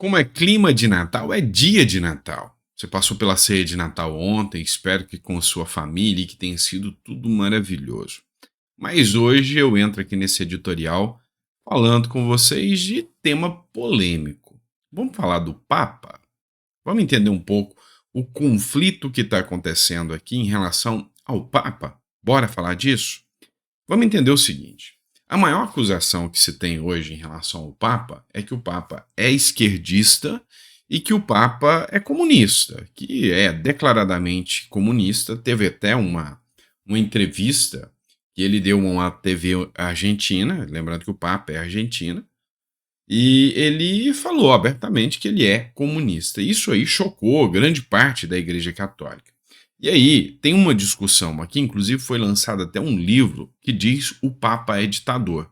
Como é clima de Natal, é dia de Natal. Você passou pela ceia de Natal ontem, espero que com sua família e que tenha sido tudo maravilhoso. Mas hoje eu entro aqui nesse editorial falando com vocês de tema polêmico. Vamos falar do Papa? Vamos entender um pouco o conflito que está acontecendo aqui em relação ao Papa? Bora falar disso? Vamos entender o seguinte: a maior acusação que se tem hoje em relação ao Papa é que o Papa é esquerdista e que o Papa é comunista, que é declaradamente comunista. Teve até uma entrevista que ele deu a uma TV argentina, lembrando que o Papa é argentina, e ele falou abertamente que ele é comunista. Isso aí chocou grande parte da Igreja Católica. E aí tem uma discussão aqui, inclusive foi lançado até um livro que diz o Papa é ditador.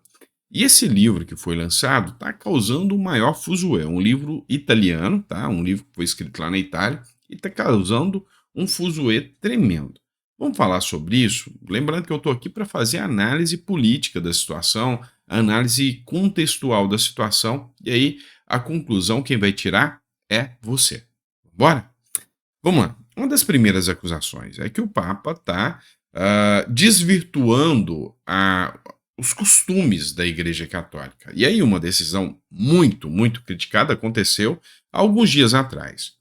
E esse livro que foi lançado está causando o maior fuzuê. É um livro italiano, tá? Um livro que foi escrito lá na Itália e está causando um fuzuê tremendo. Vamos falar sobre isso? Lembrando que eu estou aqui para fazer a análise política da situação, a análise contextual da situação, e aí a conclusão quem vai tirar é você. Bora? Vamos lá. Uma das primeiras acusações é que o Papa está desvirtuando os costumes da Igreja Católica. E aí uma decisão muito, muito criticada aconteceu alguns dias atrás.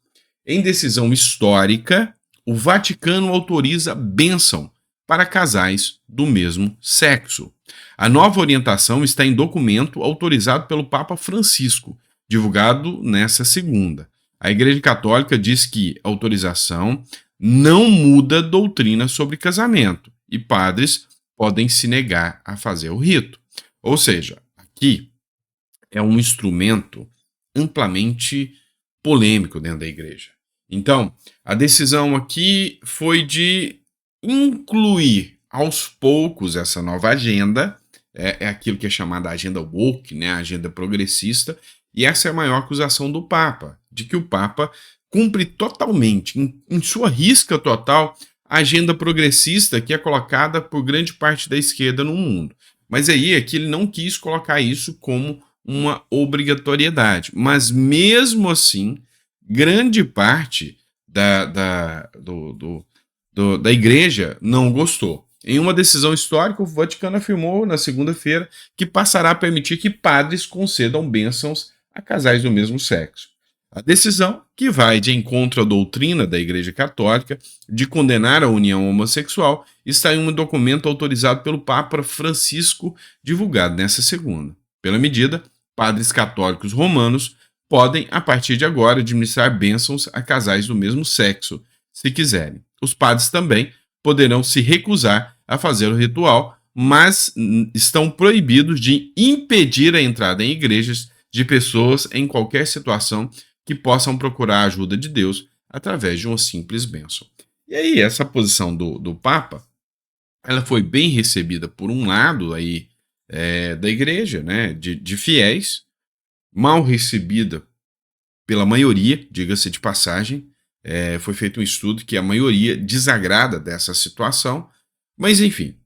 Em decisão histórica, o Vaticano autoriza bênção para casais do mesmo sexo. A nova orientação está em documento autorizado pelo Papa Francisco, divulgado nessa segunda. A Igreja Católica diz que a autorização não muda a doutrina sobre casamento e padres podem se negar a fazer o rito. Ou seja, aqui é um instrumento amplamente polêmico dentro da igreja. Então, a decisão aqui foi de incluir aos poucos essa nova agenda, é aquilo que é chamada agenda woke, né, a agenda progressista, e essa é a maior acusação do Papa, de que o Papa cumpre totalmente, em sua risca total, a agenda progressista que é colocada por grande parte da esquerda no mundo. Mas aí é que ele não quis colocar isso como uma obrigatoriedade. Mas mesmo assim, grande parte da igreja não gostou. Em uma decisão histórica, o Vaticano afirmou na segunda-feira que passará a permitir que padres concedam bênçãos a casais do mesmo sexo. A decisão, que vai de encontro à doutrina da Igreja Católica de condenar a união homossexual, está em um documento autorizado pelo Papa Francisco, divulgado nesta segunda. Pela medida, padres católicos romanos podem, a partir de agora, administrar bênçãos a casais do mesmo sexo, se quiserem. Os padres também poderão se recusar a fazer o ritual, mas estão proibidos de impedir a entrada em igrejas de pessoas em qualquer situação que possam procurar a ajuda de Deus através de uma simples bênção. E aí, essa posição do Papa, ela foi bem recebida por um lado aí, da igreja, né, de fiéis, mal recebida pela maioria, diga-se de passagem. Foi feito um estudo que a maioria desagrada dessa situação, mas enfim,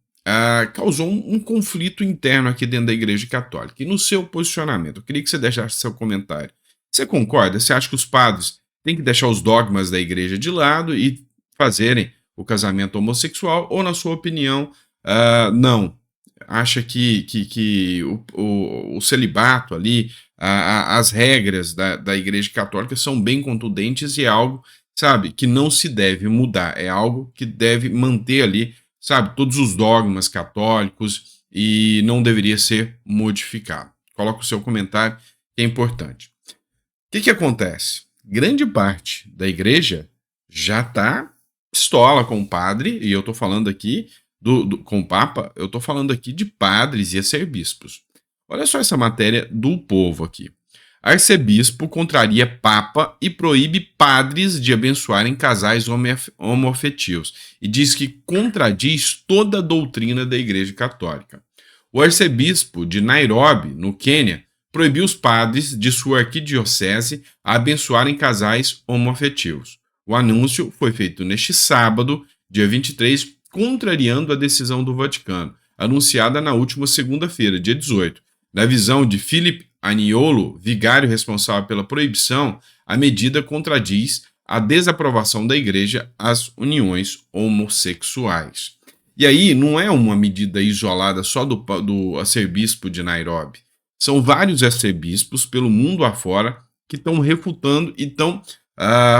causou um conflito interno aqui dentro da Igreja Católica. E no seu posicionamento, eu queria que você deixasse seu comentário. Você concorda? Você acha que os padres têm que deixar os dogmas da igreja de lado e fazerem o casamento homossexual? Ou, na sua opinião, não? Acha que o celibato ali, as regras da Igreja Católica são bem contundentes e é algo, sabe, que não se deve mudar. É algo que deve manter ali, sabe, todos os dogmas católicos e não deveria ser modificado. Coloca o seu comentário, que é importante. O que acontece? Grande parte da igreja já está pistola com o padre, e eu estou falando aqui com o Papa, eu estou falando aqui de padres e arcebispos. Olha só essa matéria do Povo aqui. Arcebispo contraria Papa e proíbe padres de abençoarem casais homoafetivos e diz que contradiz toda a doutrina da Igreja Católica. O arcebispo de Nairobi, no Quênia, proibiu os padres de sua arquidiocese a abençoarem casais homoafetivos. O anúncio foi feito neste sábado, dia 23, contrariando a decisão do Vaticano, anunciada na última segunda-feira, dia 18. Na visão de Philip Aniolo, vigário responsável pela proibição, a medida contradiz a desaprovação da igreja às uniões homossexuais. E aí não é uma medida isolada só do arcebispo de Nairobi. São vários arcebispos pelo mundo afora que estão refutando e estão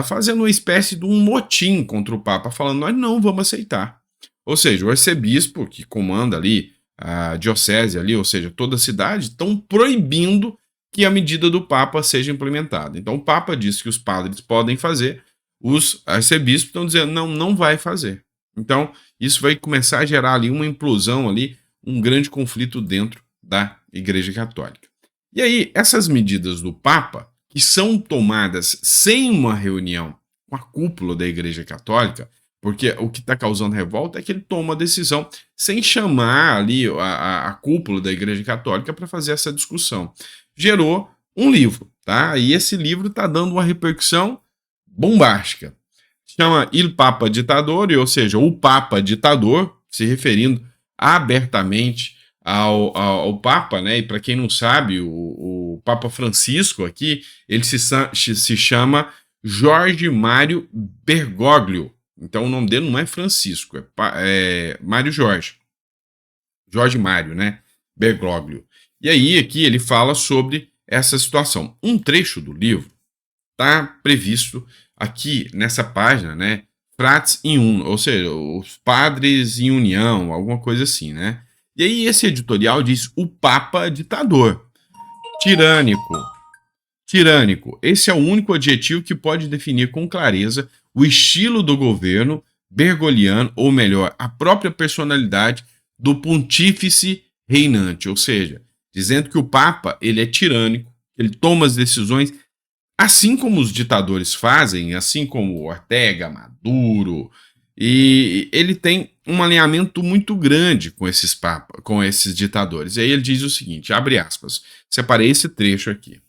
fazendo uma espécie de um motim contra o Papa, falando: nós não vamos aceitar. Ou seja, o arcebispo que comanda ali a diocese ali, ou seja, toda a cidade, estão proibindo que a medida do Papa seja implementada. Então o Papa diz que os padres podem fazer, os arcebispos estão dizendo: não, não vai fazer. Então isso vai começar a gerar ali uma implosão ali, um grande conflito dentro da Igreja Católica. E aí, essas medidas do Papa, que são tomadas sem uma reunião com a cúpula da Igreja Católica, porque o que está causando revolta é que ele toma a decisão sem chamar ali a cúpula da Igreja Católica para fazer essa discussão. Gerou um livro, tá? E esse livro está dando uma repercussão bombástica. Chama Il Papa Ditador, ou seja, o Papa Ditador, se referindo abertamente ao Papa, né? E para quem não sabe, o Papa Francisco aqui, ele se chama Jorge Mário Bergoglio. Então o nome dele não é Francisco, é Mário Jorge. Jorge Mário, né? Bergoglio. E aí aqui ele fala sobre essa situação. Um trecho do livro está previsto aqui nessa página, né? Frates in uno, ou seja, os padres em união, alguma coisa assim, né? E aí esse editorial diz: o Papa ditador, tirânico. Tirânico. Esse é o único adjetivo que pode definir com clareza o estilo do governo bergogliano, ou melhor, a própria personalidade do pontífice reinante, ou seja, dizendo que o Papa ele é tirânico, ele toma as decisões assim como os ditadores fazem, assim como Ortega, Maduro, e ele tem um alinhamento muito grande com esses ditadores. E aí ele diz o seguinte, abre aspas, separei esse trecho aqui.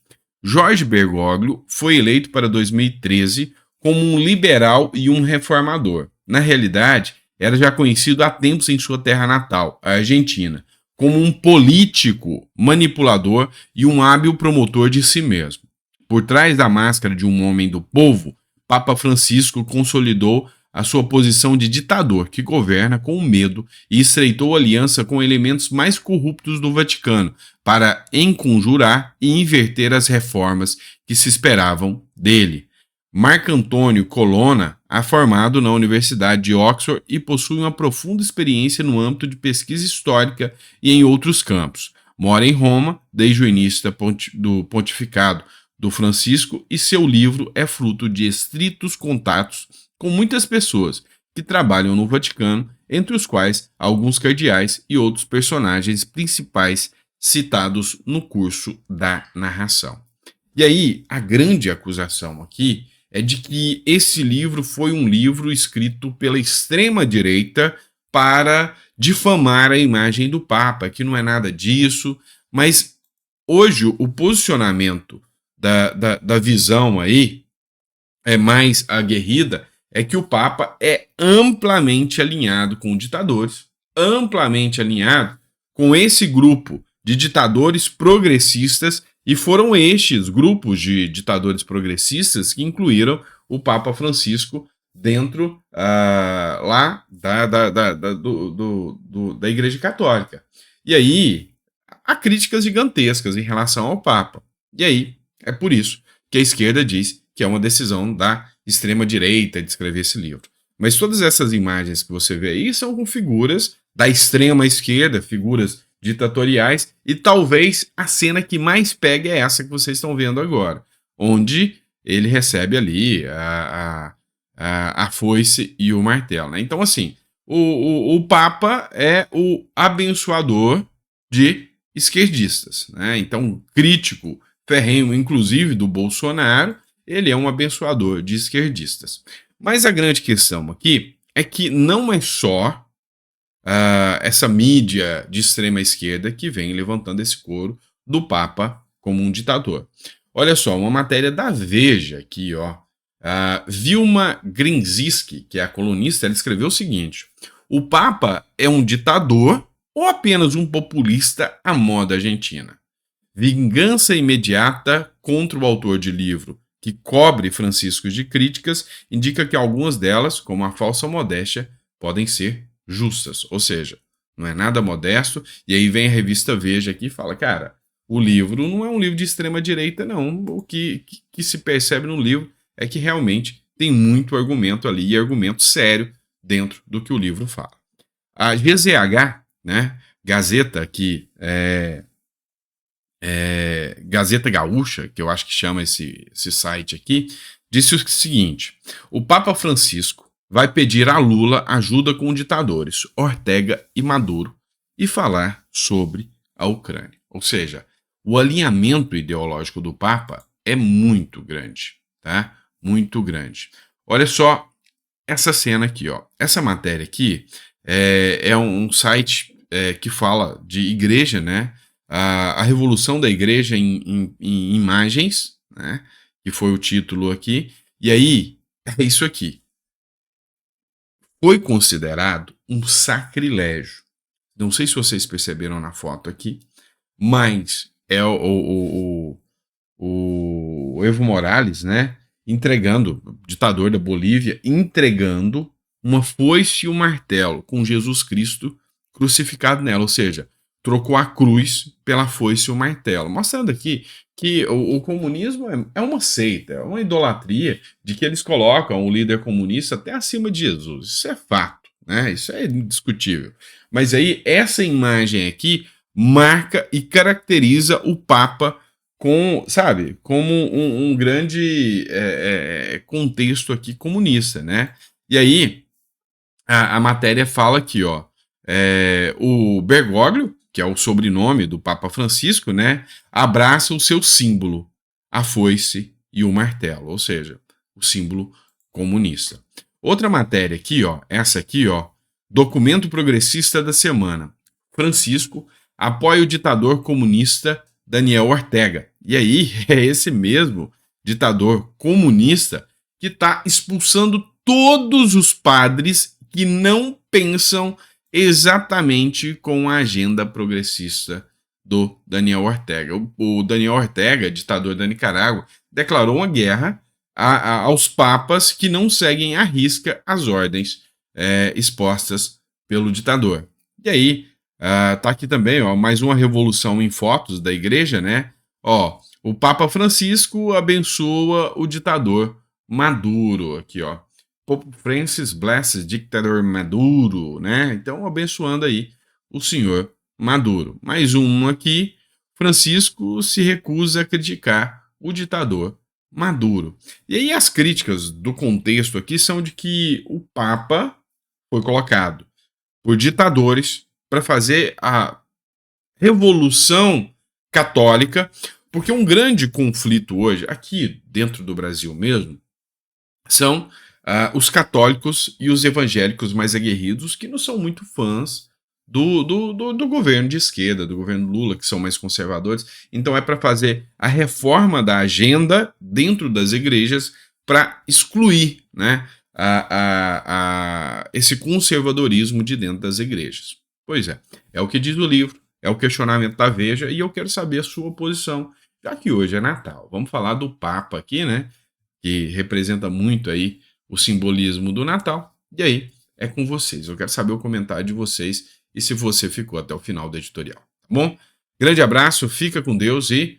Jorge Bergoglio foi eleito para 2013 como um liberal e um reformador. Na realidade, era já conhecido há tempos em sua terra natal, a Argentina, como um político manipulador e um hábil promotor de si mesmo. Por trás da máscara de um homem do povo, Papa Francisco consolidou a sua posição de ditador que governa com medo e estreitou aliança com elementos mais corruptos do Vaticano para enconjurar e inverter as reformas que se esperavam dele. Marco Antônio Colonna é formado na Universidade de Oxford e possui uma profunda experiência no âmbito de pesquisa histórica e em outros campos. Mora em Roma desde o início do pontificado do Francisco e seu livro é fruto de estritos contatos com muitas pessoas que trabalham no Vaticano, entre os quais alguns cardeais e outros personagens principais citados no curso da narração. E aí, a grande acusação aqui é de que esse livro foi um livro escrito pela extrema-direita para difamar a imagem do Papa, que não é nada disso, mas hoje o posicionamento da visão aí é mais aguerrida, é que o Papa é amplamente alinhado com ditadores, amplamente alinhado com esse grupo de ditadores progressistas, e foram estes grupos de ditadores progressistas que incluíram o Papa Francisco dentro lá da Igreja Católica. E aí, há críticas gigantescas em relação ao Papa. E aí, é por isso que a esquerda diz que é uma decisão da extrema-direita de escrever esse livro. Mas todas essas imagens que você vê aí são com figuras da extrema-esquerda, figuras ditatoriais, e talvez a cena que mais pega é essa que vocês estão vendo agora, onde ele recebe ali a foice e o martelo. Né? Então, assim, o Papa é o abençoador de esquerdistas. Né? Então, crítico ferrenho, inclusive, do Bolsonaro, ele é um abençoador de esquerdistas. Mas a grande questão aqui é que não é só essa mídia de extrema esquerda que vem levantando esse coro do Papa como um ditador. Olha só, uma matéria da Veja aqui, ó. Vilma Grinzinski, que é a colunista, ela escreveu o seguinte: o Papa é um ditador ou apenas um populista à moda argentina? vingança imediata contra o autor de livro que cobre Francisco de críticas indica que algumas delas, como a falsa modéstia, podem ser justas, ou seja, não é nada modesto. E aí vem a revista Veja aqui e fala, cara, o livro não é um livro de extrema direita, não. O que se percebe no livro é que realmente tem muito argumento ali, e argumento sério dentro do que o livro fala. A GZH, né, Gazeta aqui, Gazeta Gaúcha, que eu acho que chama esse site aqui, disse o seguinte: o Papa Francisco vai pedir a Lula ajuda com ditadores, Ortega e Maduro, e falar sobre a Ucrânia. Ou seja, o alinhamento ideológico do Papa é muito grande, tá? Muito grande. Olha só essa cena aqui, ó. Essa matéria aqui é um site que fala de igreja, né? A revolução da igreja em imagens, né? Que foi o título aqui. E aí, é isso aqui. Foi considerado um sacrilégio. Não sei se vocês perceberam na foto aqui, mas é o Evo Morales, né? Entregando, ditador da Bolívia, entregando uma foice e um martelo com Jesus Cristo crucificado nela, ou seja, trocou a cruz pela foice e o martelo, mostrando aqui que o comunismo é uma seita, é uma idolatria de que eles colocam o líder comunista até acima de Jesus. Isso é fato, né? Isso é indiscutível. Mas aí essa imagem aqui marca e caracteriza o Papa com, sabe, como um grande contexto aqui comunista, né? E aí a matéria fala aqui, ó, o Bergoglio, que é o sobrenome do Papa Francisco, né, abraça o seu símbolo, a foice e o martelo, ou seja, o símbolo comunista. Outra matéria aqui, ó, essa aqui, ó, documento progressista da semana. Francisco apoia o ditador comunista Daniel Ortega. E aí é esse mesmo ditador comunista que está expulsando todos os padres que não pensam exatamente com a agenda progressista do Daniel Ortega. O Daniel Ortega, ditador da Nicarágua, declarou uma guerra aos papas que não seguem à risca as ordens expostas pelo ditador. E aí, tá aqui também, ó, mais uma revolução em fotos da igreja, né? Ó, o Papa Francisco abençoa o ditador Maduro, aqui, ó. Pope Francis blesses dictador Maduro, né? Então, abençoando aí o senhor Maduro. Mais um aqui, Francisco se recusa a criticar o ditador Maduro. E aí as críticas do contexto aqui são de que o Papa foi colocado por ditadores para fazer a revolução católica, porque um grande conflito hoje, aqui dentro do Brasil mesmo, são os católicos e os evangélicos mais aguerridos, que não são muito fãs do governo de esquerda, do governo Lula, que são mais conservadores. Então é para fazer a reforma da agenda dentro das igrejas para excluir, né, esse conservadorismo de dentro das igrejas. Pois é o que diz o livro, é o questionamento da Veja, e eu quero saber a sua posição, já que hoje é Natal. Vamos falar do Papa aqui, né, que representa muito aí o simbolismo do Natal. E aí, é com vocês. Eu quero saber o comentário de vocês e se você ficou até o final do editorial. Tá bom? Grande abraço, fica com Deus e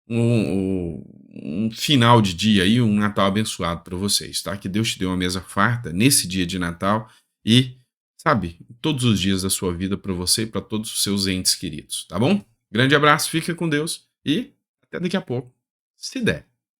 um final de dia aí, um Natal abençoado para vocês, tá? Que Deus te dê uma mesa farta nesse dia de Natal e, sabe, todos os dias da sua vida para você e para todos os seus entes queridos, tá bom? Grande abraço, fica com Deus e até daqui a pouco, se der.